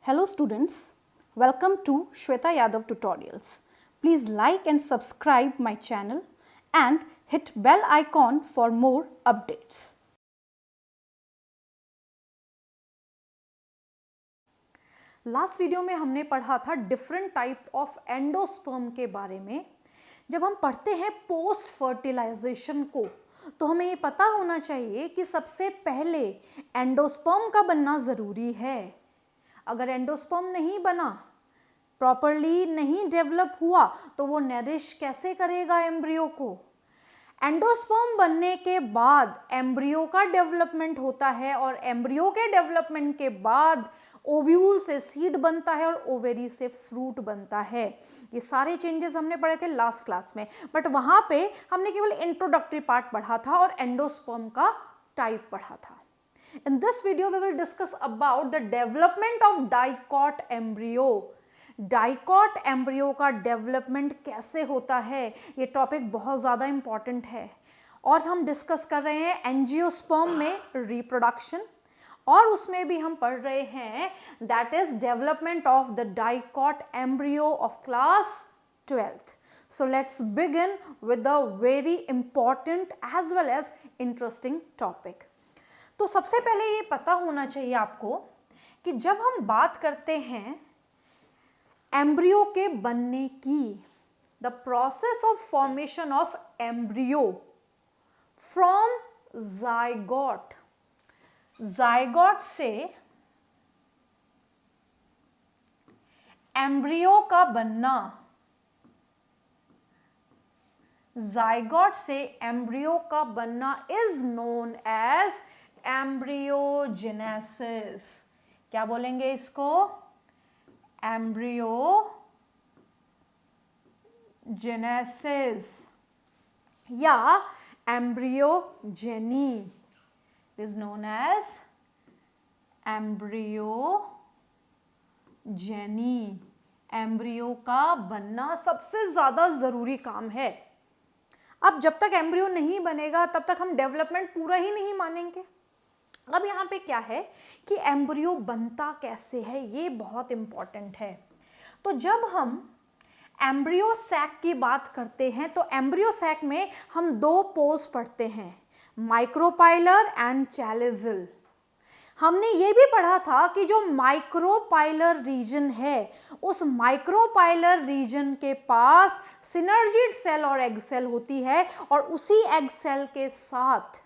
Hello students, welcome to Shweta Yadav Tutorials. Please like and subscribe my channel and hit bell icon for more updates. Last video में हमने पढ़ा था different type of endosperm के बारे में। जब हम पढ़ते हैं पोस्ट फर्टिलाइजेशन को तो हमें ये पता होना चाहिए कि सबसे पहले एंडोस्पर्म का बनना ज़रूरी है। अगर एंडोस्पर्म नहीं बना, प्रॉपरली नहीं डेवलप हुआ तो वो नरिश कैसे करेगा एम्ब्रियो को। एंडोस्पर्म बनने के बाद एम्ब्रियो का डेवलपमेंट होता है और एम्ब्रियो के डेवलपमेंट के बाद ओव्यूल से सीड बनता है और ओवेरी से फ्रूट बनता है। ये सारे चेंजेस हमने पढ़े थे लास्ट क्लास में, बट वहाँ पे हमने केवल इंट्रोडक्टरी पार्ट पढ़ा था और एंडोस्पर्म का टाइप पढ़ा था। In this video, we will discuss about the development of dicot embryo. Dicot embryo का डेवलपमेंट कैसे होता है, ये टॉपिक बहुत ज़्यादा इम्पॉर्टेंट है। और हम डिस्कस कर रहे हैं एंजियोस्पर्म में रिप्रोडक्शन, और उसमें भी हम पढ़ रहे हैं that is development of the dicot embryo of class 12th. So let's begin with the very important as well as interesting topic. तो सबसे पहले ये पता होना चाहिए आपको कि जब हम बात करते हैं एम्ब्रियो के बनने की, the process of formation of embryo from zygote, zygote से एम्ब्रियो का बनना, जाइगोट से एम्ब्रियो का बनना इज नोन एज एम्ब्रियोजेनेसिस। क्या बोलेंगे इसको? एम्ब्रियोजेनेसिस या embryogeny is known as embryogeny. Embryo का बनना सबसे ज्यादा जरूरी काम है। अब जब तक एम्ब्रियो नहीं बनेगा तब तक हम डेवलपमेंट पूरा ही नहीं मानेंगे। अब यहाँ पे क्या है कि एम्ब्रियो बनता कैसे है, ये बहुत इंपॉर्टेंट है। तो जब हम एम्ब्रियो सैक की बात करते हैं तो एम्ब्रियो सैक में हम दो पोल्स पढ़ते हैं, माइक्रोपाइलर एंड चैलिजिल। हमने ये भी पढ़ा था कि जो माइक्रोपाइलर रीजन है, उस माइक्रोपाइलर रीजन के पास सिनर्जिड सेल और एग सेल होती है, और उसी एग सेल के साथ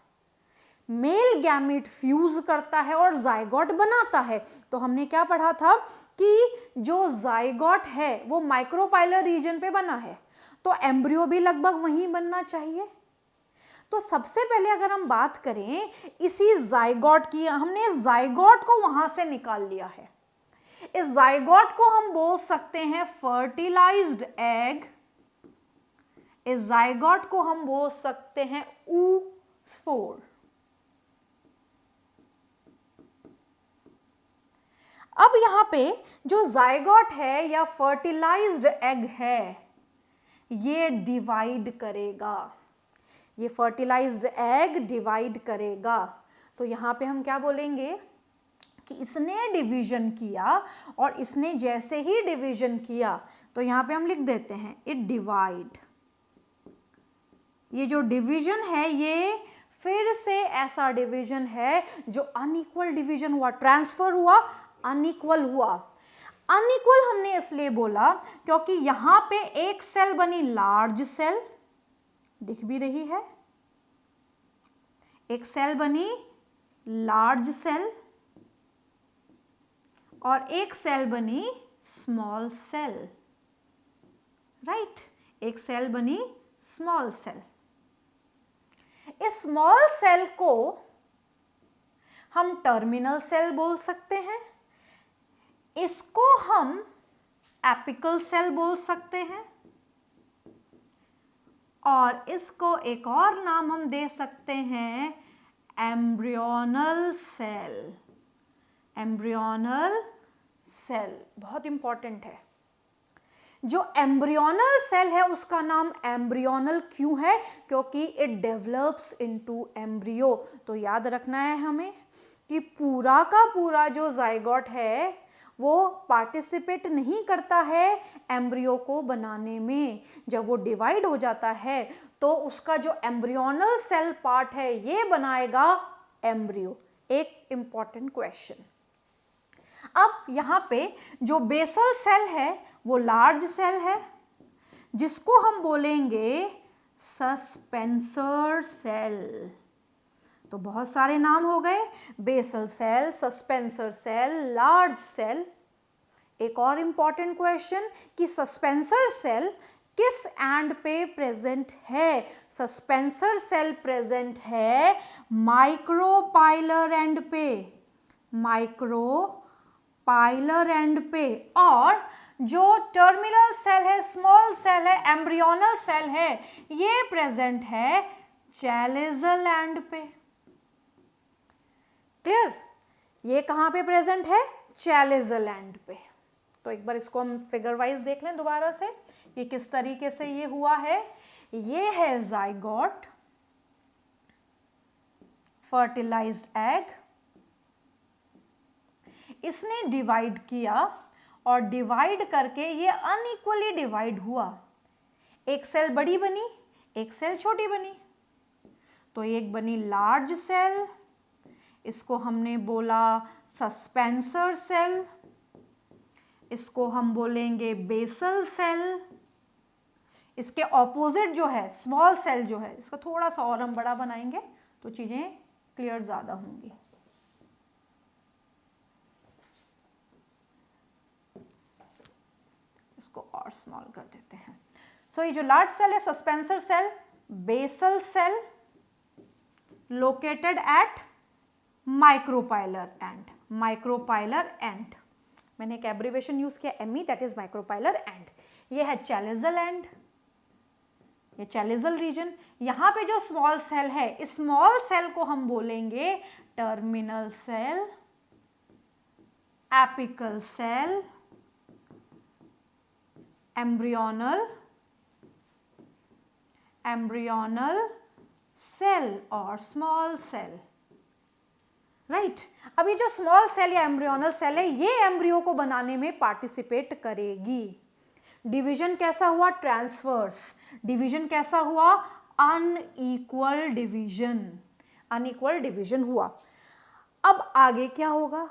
मेल गैमीट फ्यूज करता है और जाइगोट बनाता है। तो हमने क्या पढ़ा था कि जो जाइगोट है वो माइक्रोपाइलर रीजन पे बना है, तो एम्ब्रियो भी लगभग वहीं बनना चाहिए। तो सबसे पहले अगर हम बात करें इसी जाइगोट की, हमने जाइगोट को वहां से निकाल लिया है। इस जाइगोट को हम बोल सकते हैं फर्टिलाइज्ड एग, इस जाइगोट को हम बोल सकते हैं oospore। अब यहां पे जो जाइगोट है या फर्टिलाइज्ड एग है, ये डिवाइड करेगा, ये फर्टिलाइज्ड एग डिवाइड करेगा। तो यहाँ पे हम क्या बोलेंगे कि इसने डिवीजन किया, और इसने जैसे ही डिवीजन किया तो यहाँ पे हम लिख देते हैं इट डिवाइड। ये जो डिवीजन है ये फिर से ऐसा डिवीजन है जो अनइक्वल डिवीजन हुआ, ट्रांसफर हुआ, अनइक्वल हुआ। अनइक्वल हमने इसलिए बोला क्योंकि यहाँ पे एक सेल बनी लार्ज सेल, दिख भी रही है, एक सेल बनी लार्ज सेल और एक सेल बनी स्मॉल सेल, राइट, एक सेल बनी स्मॉल सेल। इस स्मॉल सेल को हम टर्मिनल सेल बोल सकते हैं, इसको हम एपिकल सेल बोल सकते हैं, और इसको एक और नाम हम दे सकते हैं एम्ब्रियोनल सेल। एम्ब्रियोनल सेल बहुत इंपॉर्टेंट है। जो एम्ब्रियोनल सेल है उसका नाम एम्ब्रियोनल क्यों है? क्योंकि इट डेवलप्स इनटू एम्ब्रियो। तो याद रखना है हमें कि पूरा का पूरा जो जाइगोट है वो पार्टिसिपेट नहीं करता है एम्ब्रियो को बनाने में। जब वो डिवाइड हो जाता है तो उसका जो एम्ब्रियोनल सेल पार्ट है ये बनाएगा एम्ब्रियो। एक इंपॉर्टेंट क्वेश्चन। अब यहां पे जो बेसल सेल है वो लार्ज सेल है, जिसको हम बोलेंगे सस्पेंसर सेल। तो बहुत सारे नाम हो गए, basal cell, suspensor cell, large cell. एक और इंपॉर्टेंट क्वेश्चन कि सस्पेंसर सेल किस एंड पे प्रेजेंट है? सस्पेंसर सेल प्रेजेंट है माइक्रोपाइलर एंड पे, माइक्रोपाइलर एंड पे। और जो टर्मिनल सेल है, स्मॉल सेल है, एम्ब्रियोनल सेल है, ये प्रेजेंट है चैलेजल एंड पे। क्लियर? ये कहां पे प्रेजेंट है? चैलेजल एंड पे। तो एक बार इसको हम फिगर वाइज देख लें दोबारा से, ये किस तरीके से ये हुआ है। ये है जाइगोट, फर्टिलाइज्ड एग, इसने डिवाइड किया और डिवाइड करके ये अनइक्वली डिवाइड हुआ। एक सेल बड़ी बनी, एक सेल छोटी बनी। तो एक बनी लार्ज सेल, इसको हमने बोला सस्पेंसर सेल, इसको हम बोलेंगे बेसल सेल। इसके ऑपोजिट जो है स्मॉल सेल जो है, इसका थोड़ा सा और हम बड़ा बनाएंगे तो चीजें क्लियर ज्यादा होंगी। इसको और स्मॉल कर देते हैं। सो ये जो लार्ज सेल है suspensor cell, basal cell, located at micropylar end, micropylar end. मैंने एक एब्रिवेशन यूज किया M E, that is micropylar end. ये है चैलेजल एंड, ये चैलेजल रीजन। यहां पे जो स्मॉल सेल है, इस स्मॉल सेल को हम बोलेंगे terminal cell, apical cell, embryonal cell और स्मॉल सेल। राइट? अब ये जो स्मॉल सेल या एम्ब्रियोनल सेल है, ये एम्ब्रियो को बनाने में पार्टिसिपेट करेगी। डिवीजन कैसा हुआ? ट्रांसवर्स। डिवीजन कैसा हुआ? अनइक्वल डिवीजन, अनइक्वल डिवीजन हुआ। अब आगे क्या होगा?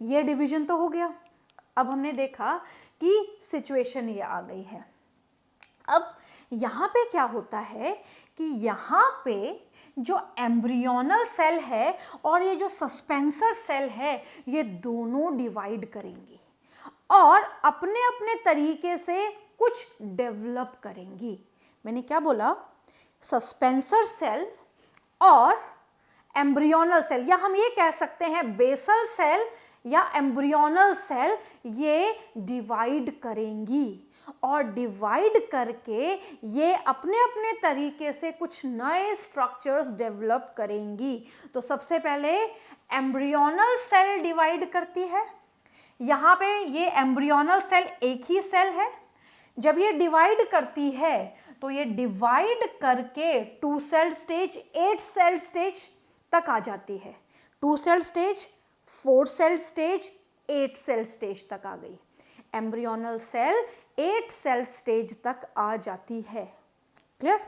ये डिवीजन तो हो गया। अब हमने देखा कि सिचुएशन ये आ गई है। अब यहां पे क्या होता है कि यहां पे जो एम्ब्रियोनल सेल है और ये जो सस्पेंसर सेल है, ये दोनों डिवाइड करेंगी और अपने अपने तरीके से कुछ डेवलप करेंगी। मैंने क्या बोला? सस्पेंसर सेल और एम्ब्रियोनल सेल, या हम ये कह सकते हैं बेसल सेल या एम्ब्रियोनल सेल, ये डिवाइड करेंगी और डिवाइड करके ये अपने अपने तरीके से कुछ नए स्ट्रक्चर्स डेवलप करेंगी। तो सबसे पहले एम्ब्रियोनल सेल डिवाइड करती है। यहाँ पे ये एम्ब्रियोनल सेल एक ही सेल है। जब ये डिवाइड करती है तो ये डिवाइड करके 2 सेल स्टेज, 8 सेल स्टेज तक आ जाती है। 2 cell stage, 4 cell stage, 8 cell stage तक आ गई। एम्ब्रियोनल सेल 8 सेल स्टेज तक आ जाती है। क्लियर?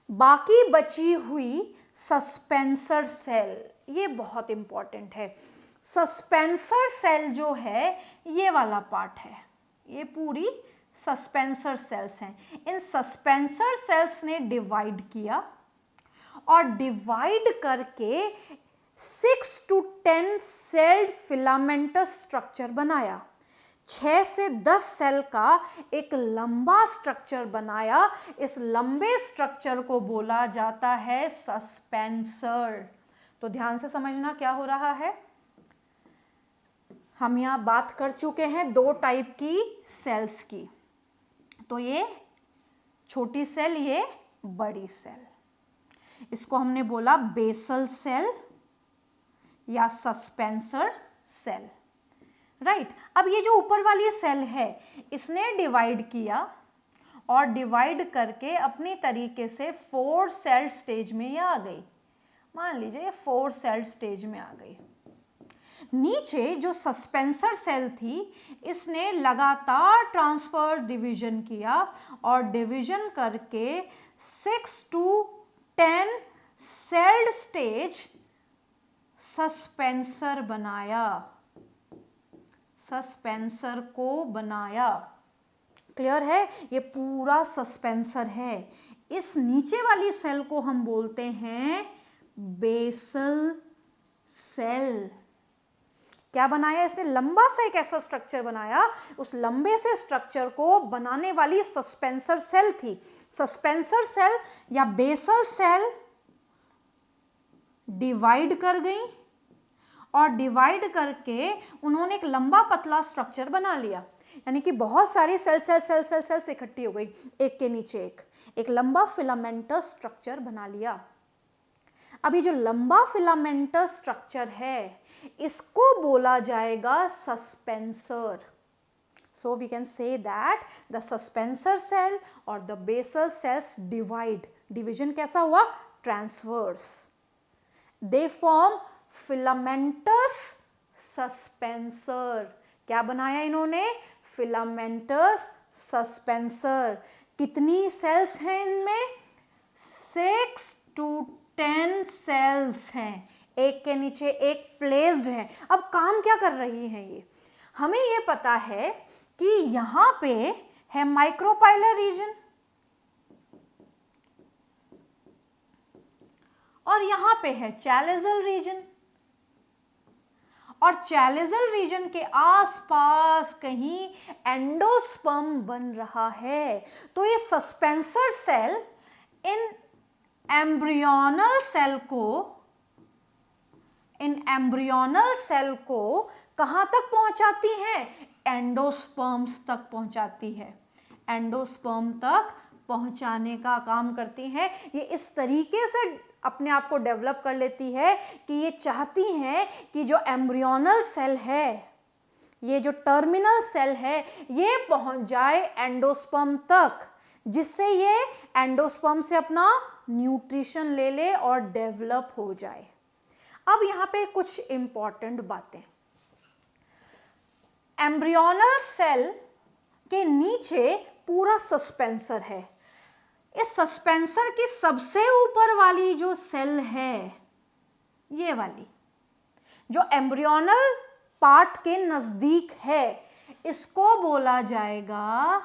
बाकी बची हुई सस्पेंसर सेल, ये बहुत इंपॉर्टेंट है। सस्पेंसर सेल जो है ये वाला पार्ट है, ये पूरी सस्पेंसर सेल्स हैं। इन सस्पेंसर सेल्स ने डिवाइड किया और डिवाइड करके 6 to 10 सेल्ड फिलामेंटस स्ट्रक्चर बनाया। 6 से 10 सेल का एक लंबा स्ट्रक्चर बनाया। इस लंबे स्ट्रक्चर को बोला जाता है सस्पेंसर। तो ध्यान से समझना क्या हो रहा है। हम यहां बात कर चुके हैं 2 टाइप की सेल्स की। तो ये छोटी सेल, ये बड़ी सेल। इसको हमने बोला बेसल सेल या सस्पेंसर सेल। राइट? अब ये जो ऊपर वाली सेल है, इसने डिवाइड किया और डिवाइड करके अपनी तरीके से 4 सेल स्टेज में ये आ गई। मान लीजिए ये 4 सेल स्टेज में आ गई। नीचे जो सस्पेंसर सेल थी, इसने लगातार ट्रांसफर डिवीजन किया और डिवीजन करके 6 to 10 सेल्ड स्टेज सस्पेंसर बनाया, सस्पेंसर को बनाया। क्लियर है? ये पूरा सस्पेंसर है। इस नीचे वाली सेल को हम बोलते हैं बेसल सेल। क्या बनाया इसने? लंबा सा एक ऐसा स्ट्रक्चर बनाया, उस लंबे से स्ट्रक्चर को बनाने वाली सस्पेंसर सेल थी। सस्पेंसर सेल या बेसल सेल डिवाइड कर गई और डिवाइड करके उन्होंने एक लंबा पतला स्ट्रक्चर बना लिया, यानी कि बहुत सारी सेल्स इकट्ठी हो गई, एक के नीचे एक लंबा फिलामेंटस स्ट्रक्चर बना लिया। अभी जो लंबा फिलामेंटस स्ट्रक्चर है, इसको बोला जाएगा suspensor. So we can say that the suspensor cell और the basal cells divide. Division कैसा हुआ? Transverse. They form filamentous suspensor. क्या बनाया इन्होंने? Filamentous suspensor. कितनी सेल्स हैं इनमें? 6 to 10 सेल्स हैं, एक के नीचे एक प्लेस्ड है। अब काम क्या कर रही हैं ये? हमें ये पता है कि यहां पे है माइक्रोपाइलर रीजन और यहां पे है चैलेजल रीजन, और चैलेजल रीजन के आसपास कहीं एंडोस्पर्म बन रहा है। तो ये सस्पेंसर सेल इन एम्ब्रियोनल सेल को कहां तक पहुंचाती है? एंडोस्पर्म्स तक पहुंचाती है, एंडोस्पर्म तक पहुंचाने का काम करती है। ये इस तरीके से अपने आप को डेवलप कर लेती है कि ये चाहती हैं कि जो एम्ब्रियोनल सेल है, ये जो टर्मिनल सेल है, ये पहुंच जाए एंडोस्पर्म तक, जिससे ये एंडोस्पर्म से अपना न्यूट्रिशन ले ले और डेवलप हो जाए। अब यहां पे कुछ इंपॉर्टेंट बातें। एम्ब्रियोनल सेल के नीचे पूरा सस्पेंसर है। इस सस्पेंसर की सबसे ऊपर वाली जो सेल है, ये वाली जो एम्ब्रियोनल पार्ट के नजदीक है, इसको बोला जाएगा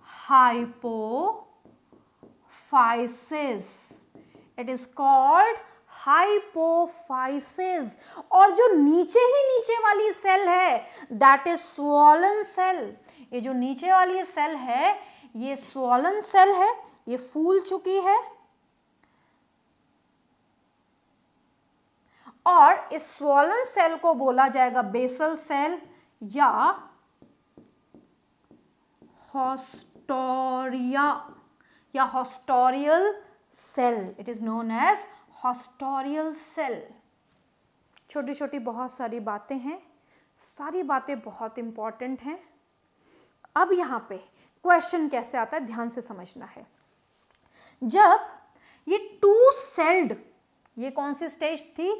hypophysis. It is called hypophysis. और जो नीचे ही नीचे वाली सेल है, दैट इज स्वॉलन सेल। ये जो नीचे वाली सेल है, ये स्वॉलन सेल है, ये फूल चुकी है, और इस स्वॉलन सेल को बोला जाएगा बेसल सेल या हॉस्टोरिया या haustorial cell. It is known as haustorial cell. छोटी छोटी बहुत सारी बातें हैं, सारी बातें बहुत इंपॉर्टेंट हैं। अब यहां पे क्वेश्चन कैसे आता है, ध्यान से समझना है। जब ये टू सेल्ड, ये कौन सी स्टेज थी?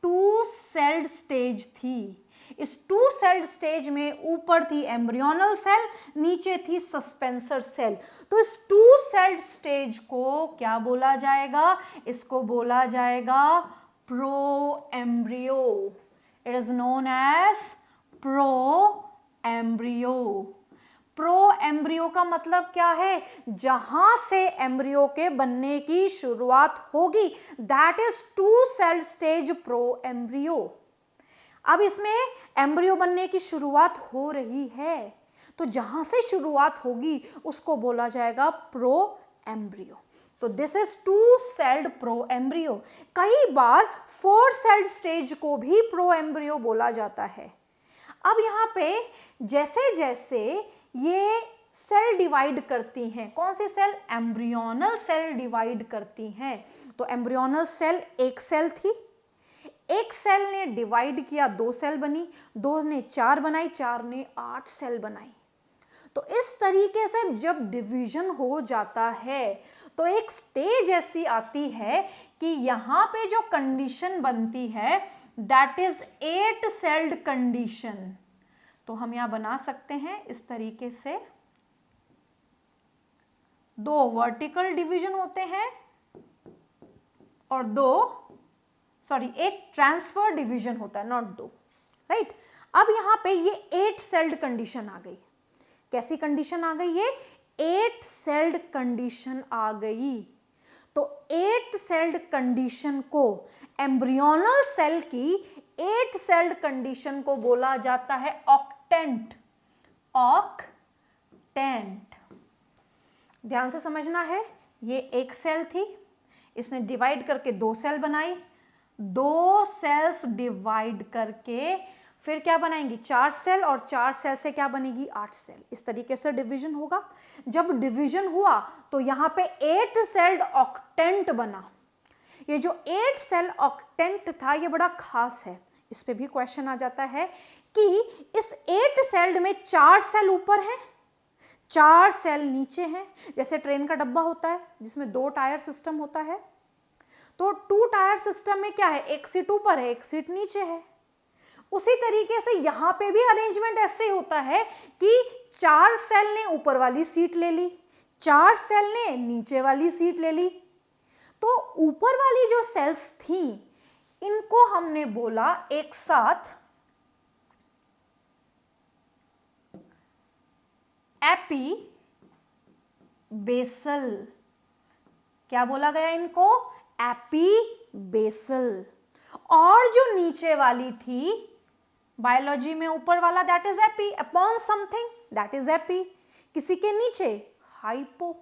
टू सेल्ड स्टेज थी। इस टू सेल्ड स्टेज में ऊपर थी एम्ब्रियोनल सेल, नीचे थी सस्पेंसर सेल। तो इस टू सेल्ड स्टेज को क्या बोला जाएगा? इसको बोला जाएगा pro embryo. It is known as pro embryo. Pro embryo का मतलब क्या है? जहां से एम्ब्रियो के बनने की शुरुआत होगी, that is two celled stage pro embryo. अब इसमें एम्ब्रियो बनने की शुरुआत हो रही है, तो जहां से शुरुआत होगी उसको बोला जाएगा प्रो एम्ब्रियो। तो this is two celled pro embryo. कई बार 4 सेल्ड स्टेज को भी प्रो एम्ब्रियो बोला जाता है। अब यहां पे जैसे जैसे ये सेल डिवाइड करती हैं, कौन सी सेल? एम्ब्रियोनल सेल डिवाइड करती हैं। तो एम्ब्रियोनल सेल एक सेल थी, एक सेल ने डिवाइड किया, 2 सेल बनी, 2 ने 4 बनाई, 4 ने 8 सेल बनाई। तो इस तरीके से जब डिवीजन हो जाता है तो एक स्टेज ऐसी आती है कि यहाँ पे जो कंडीशन बनती है दैट इज 8 सेल्ड कंडीशन। तो हम यहां बना सकते हैं इस तरीके से, 2 वर्टिकल डिवीजन होते हैं और एक ट्रांसफर डिवीजन होता है, नॉट 2, राइट। अब यहां पे ये 8 सेल्ड कंडीशन आ गई। कैसी कंडीशन आ गई? ये 8 सेल्ड कंडीशन आ गई। तो 8 सेल्ड कंडीशन को, एम्ब्रियोनल सेल की 8 सेल्ड कंडीशन को बोला जाता है ऑक्टेंट। ऑक्टेंट, ध्यान से समझना है। ये एक सेल थी, इसने डिवाइड करके 2 सेल बनाई, 2 सेल्स डिवाइड करके फिर क्या बनाएंगी? 4 सेल, और 4 सेल से क्या बनेगी? 8 सेल। इस तरीके से डिवीजन होगा। जब डिवीजन हुआ तो यहां पे 8 सेल्ड ऑक्टेंट बना। ये जो 8 सेल ऑक्टेंट था ये बड़ा खास है। इस पे भी क्वेश्चन आ जाता है कि इस 8 सेल्ड में 4 सेल ऊपर है, 4 सेल नीचे हैं। जैसे ट्रेन का डब्बा होता है जिसमें 2 टायर सिस्टम होता है, तो 2 टायर सिस्टम में क्या है? एक सीट ऊपर है, एक सीट नीचे है। उसी तरीके से यहां पे भी अरेंजमेंट ऐसे होता है कि 4 सेल ने ऊपर वाली सीट ले ली, 4 सेल ने नीचे वाली सीट ले ली। तो ऊपर वाली जो सेल्स थी इनको हमने बोला एक साथ एपी बेसल। क्या बोला गया इनको? Epi basal. और जो नीचे वाली थी बायोलॉजी में, ऊपर वाला that is epi, upon something that is epi. किसी के नीचे हाइपो,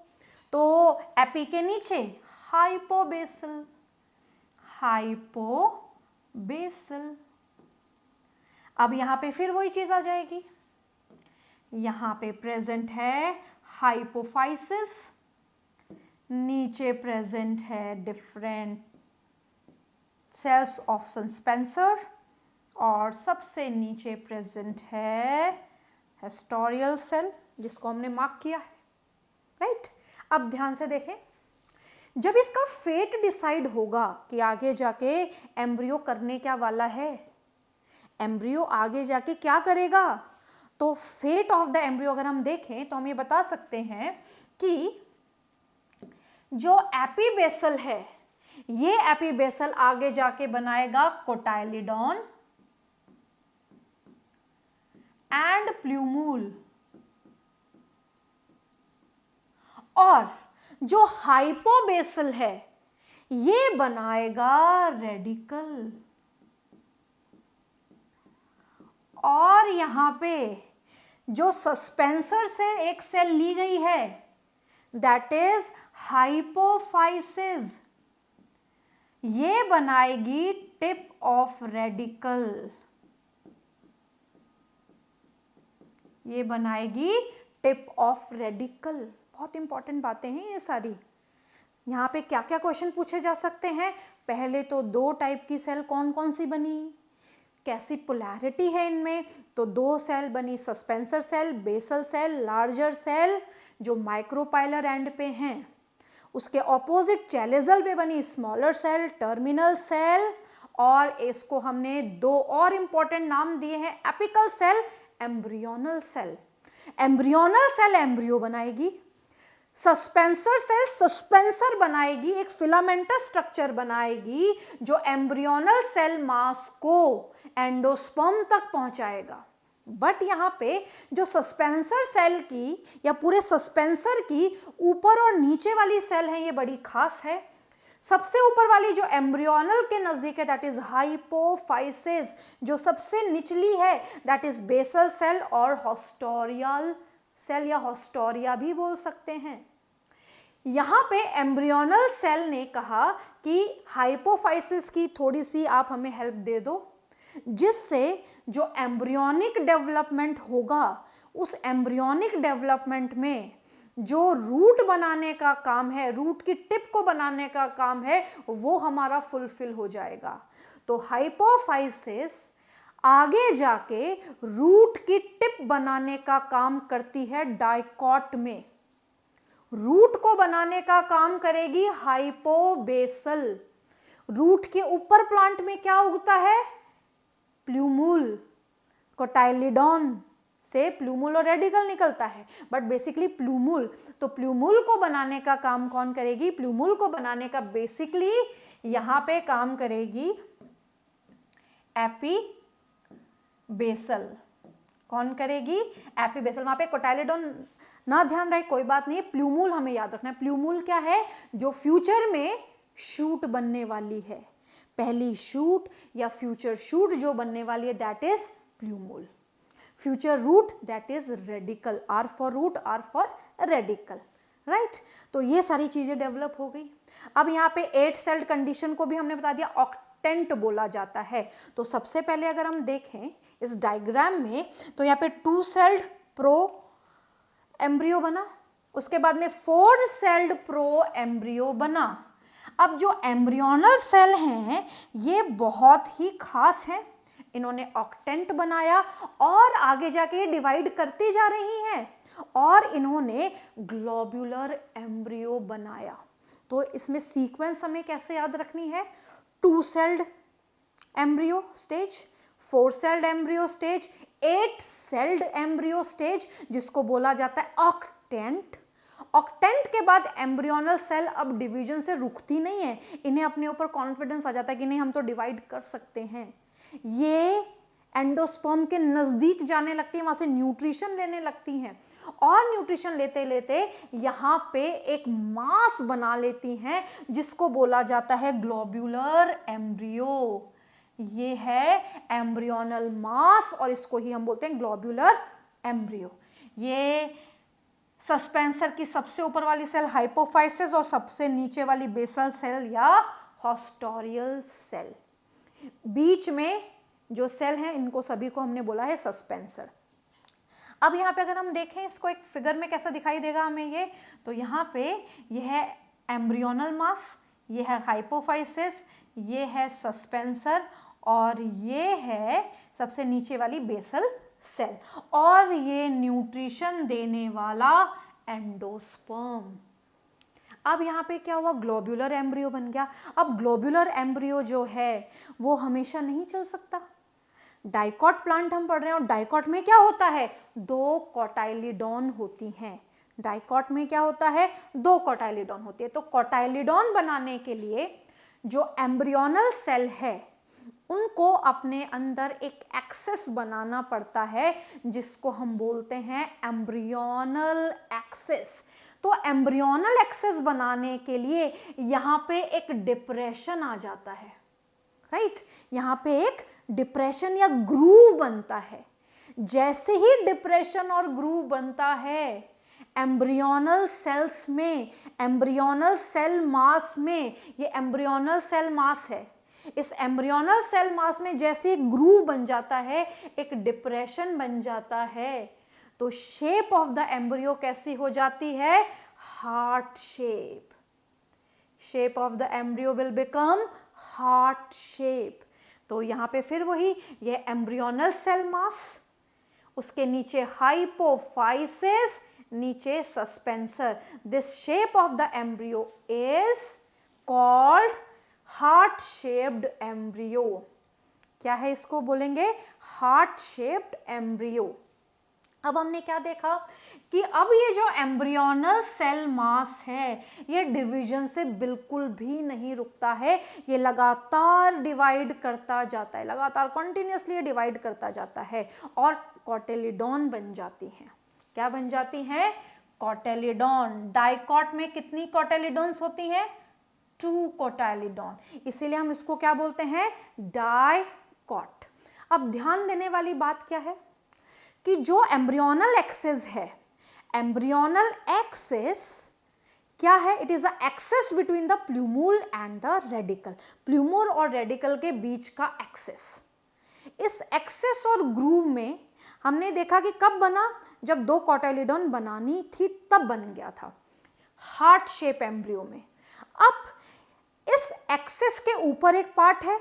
तो एपी के नीचे हाइपोबेसल। हाइपोबेसल। अब यहां पे फिर वही चीज आ जाएगी। यहां पे प्रेजेंट है हाइपोफाइसिस, नीचे प्रेजेंट है डिफरेंट सेल्स ऑफ सस्पेंसर, और सबसे नीचे प्रेजेंट है हेस्टोरियल सेल जिसको हमने मार्क किया है, राइट। अब ध्यान से देखें, जब इसका फेट डिसाइड होगा कि आगे जाके एम्ब्रियो करने क्या वाला है, एम्ब्रियो आगे जाके क्या करेगा, तो फेट ऑफ द एम्ब्रियो अगर हम देखें तो हम ये बता सकते हैं कि जो एपीबेसल है, ये एपीबेसल आगे जाके बनाएगा कोटाइलिडॉन एंड प्लूमूल, और जो हाइपोबेसल है ये बनाएगा रेडिकल। और यहां पे जो सस्पेंसर से एक सेल ली गई है दैट इज हाइपोफाइसिस, ये बनाएगी टिप ऑफ रेडिकल। ये बनाएगी टिप ऑफ रेडिकल। बहुत इंपॉर्टेंट बातें हैं ये सारी। यहाँ पे क्या क्या क्वेश्चन पूछे जा सकते हैं? पहले तो 2 टाइप की सेल कौन कौन सी बनी, कैसी पोलैरिटी है इनमें? तो 2 सेल बनी, suspensor cell, basal cell, larger cell जो माइक्रोपाइलर एंड पे हैं। उसके ऑपोजिट चैलेजल पे बनी स्मॉलर सेल, टर्मिनल सेल, और इसको हमने 2 और इंपॉर्टेंट नाम दिए हैं, apical cell, embryonal cell. Embryonal cell embryo बनाएगी, सस्पेंसर सेल सस्पेंसर बनाएगी, एक फिलामेंटस स्ट्रक्चर बनाएगी जो एम्ब्रियोनल सेल मास को एंडोस्पर्म तक पहुंचाएगा। बट यहाँ पे जो सस्पेंसर सेल की या पूरे सस्पेंसर की ऊपर और नीचे वाली सेल है ये बड़ी खास है। सबसे ऊपर वाली जो एम्ब्रियोनल के नजदीक है दैट इज हाइपोफाइसिस, जो सबसे निचली है दैट इज बेसल सेल और हॉस्टोरियल सेल या हॉस्टोरिया भी बोल सकते हैं। यहां पे एम्ब्रियोनल सेल ने कहा कि हाइपोफाइसिस की थोड़ी सी आप हमें हेल्प दे दो, जिससे जो एम्ब्रियोनिक डेवलपमेंट होगा उस एम्ब्रियोनिक डेवलपमेंट में जो रूट बनाने का काम है, रूट की टिप को बनाने का काम है, वो हमारा फुलफिल हो जाएगा। तो हाइपोफाइसिस आगे जाके रूट की टिप बनाने का काम करती है डाइकॉट में। रूट को बनाने का काम करेगी हाइपोबेसल। रूट के ऊपर प्लांट में क्या उगता है? प्लूमूल, कोटाइलिडॉन से प्लूमूल और रेडिकल निकलता है, बट बेसिकली प्लूमूल। तो प्लूमूल को बनाने का काम कौन करेगी? प्लूमूल को बनाने का बेसिकली यहां पे काम करेगी एपीबेसल। कौन करेगी? एपीबेसल। वहां पे कोटाइलिडॉन ना ध्यान रहे, कोई बात नहीं, प्लूमूल हमें याद रखना है। प्लूमूल क्या है? जो फ्यूचर में शूट बनने वाली है, पहली शूट या फ्यूचर शूट जो बनने वाली है, that is plumule. Future root that is radicle, R for root, R for radicle, right. तो ये सारी चीजें डेवलप हो गई। अब यहाँ पे 8 सेल्ड कंडीशन को भी हमने बता दिया, ऑक्टेंट बोला जाता है। तो सबसे पहले अगर हम देखें इस डायग्राम में, तो यहाँ पे 2 सेल्ड प्रो एम्ब्रियो बना, उसके बाद में 4 सेल्ड प्रो एम्ब्रियो बना। अब जो एम्ब्रियोनल सेल हैं ये बहुत ही खास हैं, इन्होंने ऑक्टेंट बनाया और आगे जाके ये डिवाइड करती जा रही हैं, और इन्होंने ग्लोब्यूलर एम्ब्रियो बनाया। तो इसमें सीक्वेंस हमें कैसे याद रखनी है? 2 sailed embryo stage, 4 sailed embryo stage, 8 sailed embryo stage, जिसको बोला जाता है ऑक्टेंट। ऑक्टेंट के बाद एम्ब्रियोनल सेल अब डिवीजन से रुकती नहीं है, इन्हें अपने ऊपर कॉन्फिडेंस आ जाता है कि नहीं, हम तो डिवाइड कर सकते हैं। ये एंडोस्पर्म के नजदीक जाने लगती है, वहां से न्यूट्रिशन लेने लगती हैं, और न्यूट्रिशन लेते लेते यहां पे एक मास बना लेती हैं, जिसको बोला जाता है ग्लोब्यूलर एम्ब्रियो। ये है एम्ब्रियोनल मास, और इसको ही हम बोलते हैं ग्लोब्यूलर एम्ब्रियो। ये सस्पेंसर की सबसे ऊपर वाली सेल हाइपोफाइसिस, और सबसे नीचे वाली बेसल सेल या हॉस्टोरियल सेल। बीच में जो सेल हैं इनको सभी को हमने बोला है सस्पेंसर। अब यहाँ पे अगर हम देखें इसको एक फिगर में कैसा दिखाई देगा हमें ये, तो यहाँ पे यह है एम्ब्रियोनल मास, ये है हाइपोफाइसिस, ये है सस्पेंसर, और ये है सबसे नीचे वाली बेसल सेल, और ये न्यूट्रिशन देने वाला एंडोस्पर्म। अब यहाँ पे क्या हुआ? ग्लोब्यूलर एम्ब्रियो बन गया। अब ग्लोब्यूलर एम्ब्रियो जो है वो हमेशा नहीं चल सकता। डाइकॉट प्लांट हम पढ़ रहे हैं, और डाइकॉट में क्या होता है? 2 कोटाइलिडॉन होती हैं। डाइकॉट में क्या होता है? 2 कोटाइलिडॉन होती है। तो कोटाइलिडॉन बनाने के लिए जो एम्ब्रियोनल सेल है उनको अपने अंदर एक एक्सेस बनाना पड़ता है, जिसको हम बोलते हैं एम्ब्रियोनल एक्सेस। तो एम्ब्रियोनल एक्सेस बनाने के लिए यहाँ पे एक डिप्रेशन आ जाता है, राइट। यहाँ पे एक डिप्रेशन या ग्रूव बनता है। जैसे ही डिप्रेशन और ग्रूव बनता है एम्ब्रियोनल सेल्स में, एम्ब्रियोनल सेल मास में, ये एम्ब्रियोनल सेल मास है, इस एम्ब्रियोनल सेल मास में जैसे एक ग्रूव बन जाता है, एक डिप्रेशन बन जाता है, तो शेप ऑफ द एम्ब्रियो कैसी हो जाती है? Heart shape. Shape of the embryo will become heart shape. तो यहां पे फिर वही, ये एम्ब्रियोनल सेल मास, उसके नीचे हाइपोफाइसिस, नीचे suspensor. This shape of the embryo is called heart shaped embryo. क्या है? इसको बोलेंगे हार्ट शेप्ड एम्ब्रियो। अब हमने क्या देखा कि अब ये जो एम्ब्रियोनल सेल मास है ये डिवीजन से बिल्कुल भी नहीं रुकता है, ये लगातार डिवाइड करता जाता है, लगातार कंटिन्यूअसली डिवाइड करता जाता है, और कोटिलिडॉन बन जाती हैं। क्या बन जाती हैं? कोटिलिडॉन। डाइकॉट में कितनी कोटिलिडॉन्स होती हैं? 2 कोटिलिडॉन, इसीलिए हम इसको क्या बोलते हैं? डाइकॉट। अब ध्यान देने वाली बात क्या है कि जो एम्ब्रियोनल एक्सेस है, एम्ब्रियोनल एक्सेस क्या है? It is a axis between the plumule and the radicle. Plumule और रेडिकल के बीच का एक्सेस। इस एक्सेस और ग्रूव में हमने देखा कि कब बना? जब 2 कोटिलिडॉन बनानी थी तब बन गया था, हार्ट शेप एम्ब्रियो में। अब इस एक्सेस के ऊपर एक पार्ट है,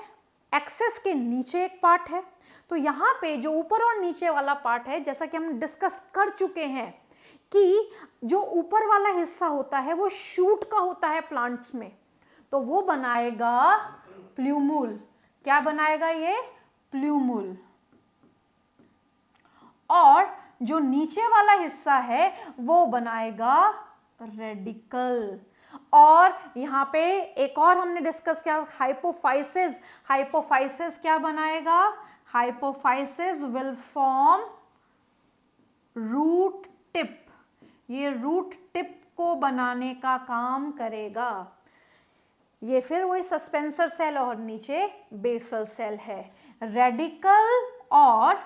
एक्सेस के नीचे एक पार्ट है। तो यहां पे जो ऊपर और नीचे वाला पार्ट है, जैसा कि हम डिस्कस कर चुके हैं कि जो ऊपर वाला हिस्सा होता है वो शूट का होता है प्लांट्स में, तो वो बनाएगा प्लूमूल। क्या बनाएगा? ये प्ल्यूमुल, और जो नीचे वाला हिस्सा है वो बनाएगा रेडिकल। और यहां पे एक और हमने डिस्कस किया हाइपोफाइसिस। हाइपोफाइसिस क्या बनाएगा? Hypophysis will form root tip. ये रूट टिप को बनाने का काम करेगा। ये फिर वही सस्पेंसर सेल और नीचे बेसल सेल है। रेडिकल और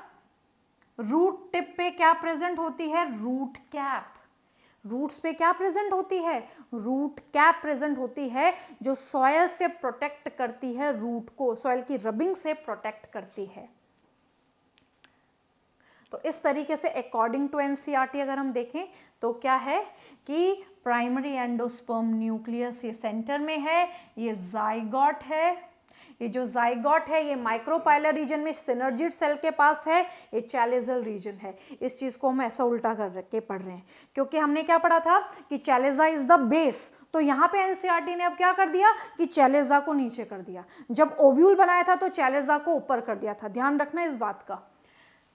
रूट टिप पे क्या प्रेजेंट होती है? Root cap. रूट्स पे क्या प्रेजेंट होती है? रूट कैप प्रेजेंट होती है, जो सॉयल से प्रोटेक्ट करती है रूट को, सॉयल की रबिंग से प्रोटेक्ट करती है। तो इस तरीके से अकॉर्डिंग टू एनसीईआरटी अगर हम देखें तो क्या है कि प्राइमरी एंडोस्पर्म न्यूक्लियस ये सेंटर में है, ये जाइगोट है। ये जो जाइगोट है ये माइक्रोपाइलर रीजन में सिनर्जिड सेल के पास है, ये चैलेजल रीजन है। इस चीज को हम ऐसा उल्टा कर के पढ़ रहे हैं, क्योंकि हमने क्या पढ़ा था कि चैलेजा इज द बेस। तो यहाँ पे एनसीईआरटी ने अब क्या कर दिया कि चैलेजा को नीचे कर दिया। जब ओव्यूल बनाया था तो चैलेजा को ऊपर कर दिया था, ध्यान रखना इस बात का।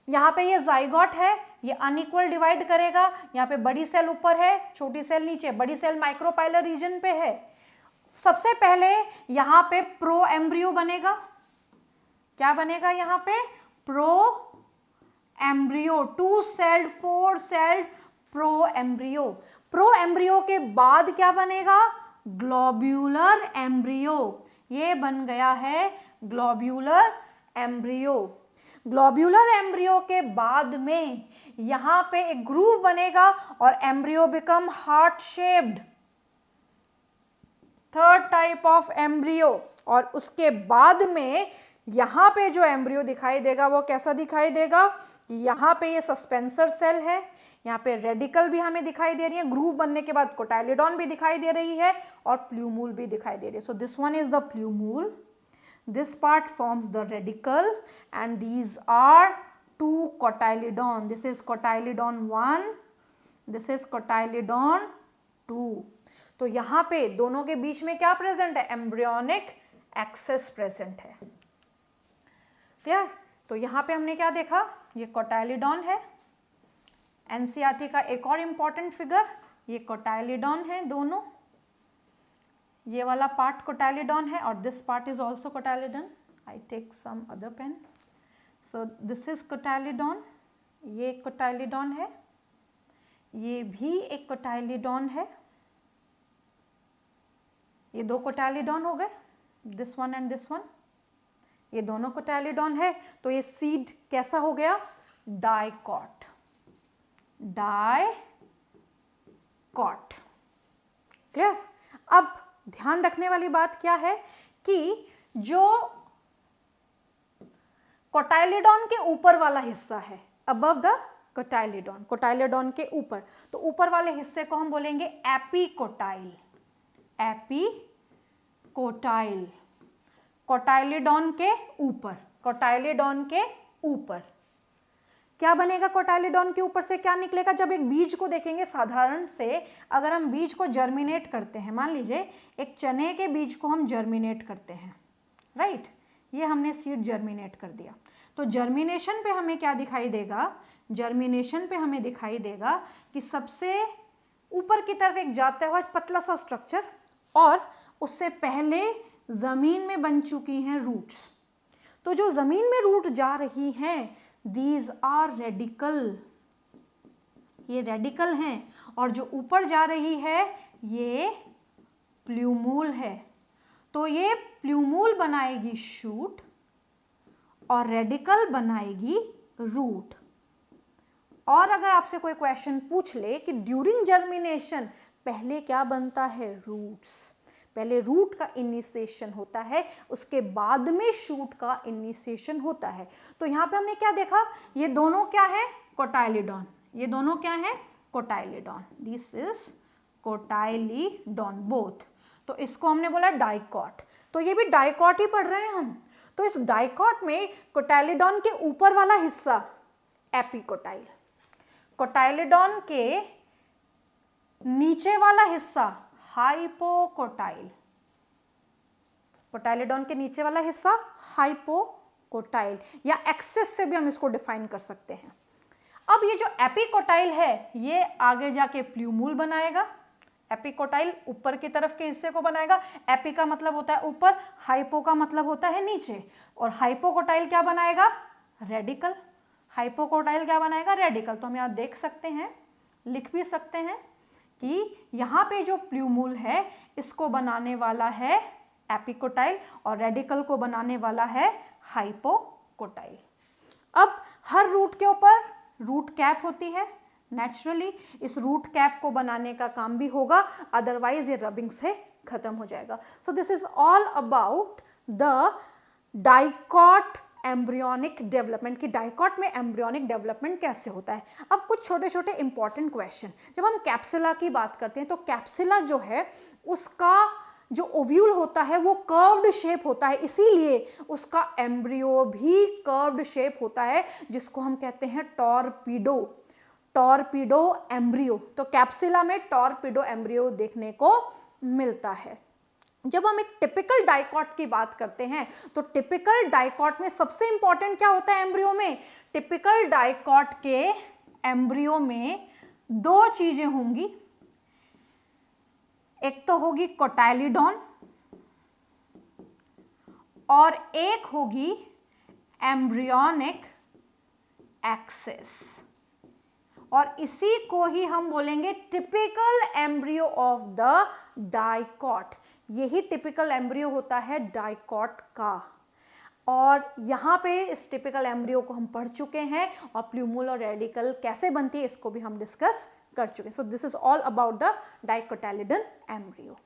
यहाँ पे ये जाइगोट है, ये अनइक्वल डिवाइड करेगा। यहाँ पे बड़ी सेल ऊपर है, छोटी सेल नीचे, बड़ी सेल माइक्रोपाइलर रीजन पे है। सबसे पहले यहाँ पे प्रो एम्ब्रियो बनेगा। क्या बनेगा यहाँ पे? Pro embryo, 2 sailed 4 sailed pro embryo. Pro embryo के बाद क्या बनेगा? Globular embryo. ये बन गया है ग्लोब्यूलर एम्ब्रियो। ग्लोब्यूलर एम्ब्रियो के बाद में यहां पे एक ग्रूव बनेगा और embryo become heart shaped, third type of embryo. और उसके बाद में यहां पे जो एम्ब्रियो दिखाई देगा वो कैसा दिखाई देगा? यहां पे ये सस्पेंसर सेल है, यहाँ पे रेडिकल भी हमें दिखाई दे रही है, ग्रूव बनने के बाद कोटाइलिडॉन भी दिखाई दे रही है और प्ल्यूमूल भी दिखाई दे रही है। So this one is the प्ल्यूमूल, this part forms the radicle and these are 2 cotyledon. This is cotyledon 1, this is cotyledon 2. तो यहाँ पे दोनों के बीच में क्या प्रेजेंट है? एम्ब्रियोनिक एक्सेस प्रेजेंट है। क्लियर? तो यहाँ पे हमने क्या देखा? ये कोटाइलिडॉन है। एनसीईआरटी का एक और इंपॉर्टेंट फिगर, ये कोटाइलिडॉन है दोनों। ये वाला पार्ट कोटाइलिडॉन है और this part is also cotyledon. I take some other pen. So this is cotyledon, ये एक कोटाइलिडॉन है, ये भी एक कोटाइलिडॉन है। ये 2 कोटाइलिडॉन हो गए, this one and this one. ये दोनों कोटाइलिडॉन है। तो ये सीड कैसा हो गया? Dicot, dicot. क्लियर? अब ध्यान रखने वाली बात क्या है कि जो कोटाइलिडॉन के ऊपर वाला हिस्सा है, अबव द कोटाइलिडॉन, कोटाइलिडॉन के ऊपर, तो ऊपर वाले हिस्से को हम बोलेंगे एपीकोटाइल। एपीकोटाइल, कोटाइलिडॉन के ऊपर, कोटाइलिडॉन के ऊपर क्या बनेगा? कोटाइलिडॉन के ऊपर से क्या निकलेगा? जब एक बीज को देखेंगे, साधारण से अगर हम बीज को जर्मिनेट करते हैं, मान लीजिए एक चने के बीज को हम जर्मिनेट करते हैं, राइट? ये हमने सीड जर्मिनेट कर दिया। तो जर्मिनेशन पे हमें क्या दिखाई देगा? जर्मिनेशन पे हमें दिखाई देगा कि सबसे ऊपर की तरफ एक जाता हुआ पतला सा स्ट्रक्चर और उससे पहले जमीन में बन चुकी हैं रूट्स। तो जो जमीन में रूट जा रही हैं, These are radical, ये रेडिकल हैं। और जो ऊपर जा रही है ये प्ल्यूमूल है। तो ये प्ल्यूमूल बनाएगी शूट और रेडिकल बनाएगी रूट। और अगर आपसे कोई क्वेश्चन पूछ ले कि ड्यूरिंग जर्मिनेशन पहले क्या बनता है? रूट्स। पहले रूट का इनिशिएशन होता है, उसके बाद में शूट का इनिशिएशन होता है। तो यहाँ पे हमने क्या देखा? ये दोनों क्या है? कोटाइलिडॉन। ये दोनों क्या है? Cotyledon. This is cotyledon both. तो इसको हमने बोला डाइकॉट। तो ये भी डाइकॉट ही पढ़ रहे हैं हम। तो इस डाइकॉट में कोटाइलिडॉन के ऊपर वाला हिस्सा एपीकोटाइल, कोटाइलिडॉन के नीचे वाला हिस्सा हाइपोकोटाइल। कोटाइलिडॉन के नीचे वाला हिस्सा हाइपोकोटाइल। एपिकोटाइल, या एक्सेस से भी हम इसको डिफाइन कर सकते हैं। अब ये जो एपिकोटाइल है ये आगे जाके प्ल्यूमूल बनाएगा। एपिकोटाइल ऊपर की तरफ के हिस्से को बनाएगा। एपी का मतलब होता है ऊपर, हाइपो का मतलब होता है नीचे, और हाइपोकोटाइल क्या बनाएगा? रेडिकल। हाइपोकोटाइल क्या बनाएगा? रेडिकल। तो हम यहाँ देख सकते हैं, लिख भी सकते हैं कि यहाँ पे जो प्ल्यूमूल है इसको बनाने वाला है एपिकोटाइल और रेडिकल को बनाने वाला है हाइपोकोटाइल। अब हर रूट के ऊपर रूट कैप होती है, नेचुरली इस रूट कैप को बनाने का काम भी होगा, अदरवाइज ये रबिंग से खत्म हो जाएगा। सो this is all about the dicot embryonic development, की डाइकॉट में एम्ब्रियोनिक डेवलपमेंट कैसे होता है। अब कुछ छोटे छोटे इंपॉर्टेंट क्वेश्चन, जब हम कैप्सुला की बात करते हैं तो कैप्सुला जो है उसका जो ओव्यूल होता है वो कर्व्ड शेप होता है, इसीलिए उसका एम्ब्रियो भी कर्व्ड शेप होता है, जिसको हम कहते हैं टॉर्पीडो, टॉर्पीडो एम्ब्रियो। तो कैप्सुला में टॉर्पीडो एम्ब्रियो देखने को मिलता है। जब हम एक टिपिकल डाइकॉट की बात करते हैं तो टिपिकल डाइकॉट में सबसे इंपॉर्टेंट क्या होता है एम्ब्रियो में? टिपिकल डाइकॉट के एम्ब्रियो में दो चीजें होंगी, एक तो होगी कोटाइलिडॉन और एक होगी एम्ब्रियोनिक एक्सिस, और इसी को ही हम बोलेंगे typical embryo of the dicot. यही टिपिकल एम्ब्रियो होता है डाइकॉट का, और यहाँ पे इस टिपिकल एम्ब्रियो को हम पढ़ चुके हैं, और प्ल्यूमूल और रेडिकल कैसे बनती है इसको भी हम डिस्कस कर चुके हैं। So this is all about the dicotyledon embryo.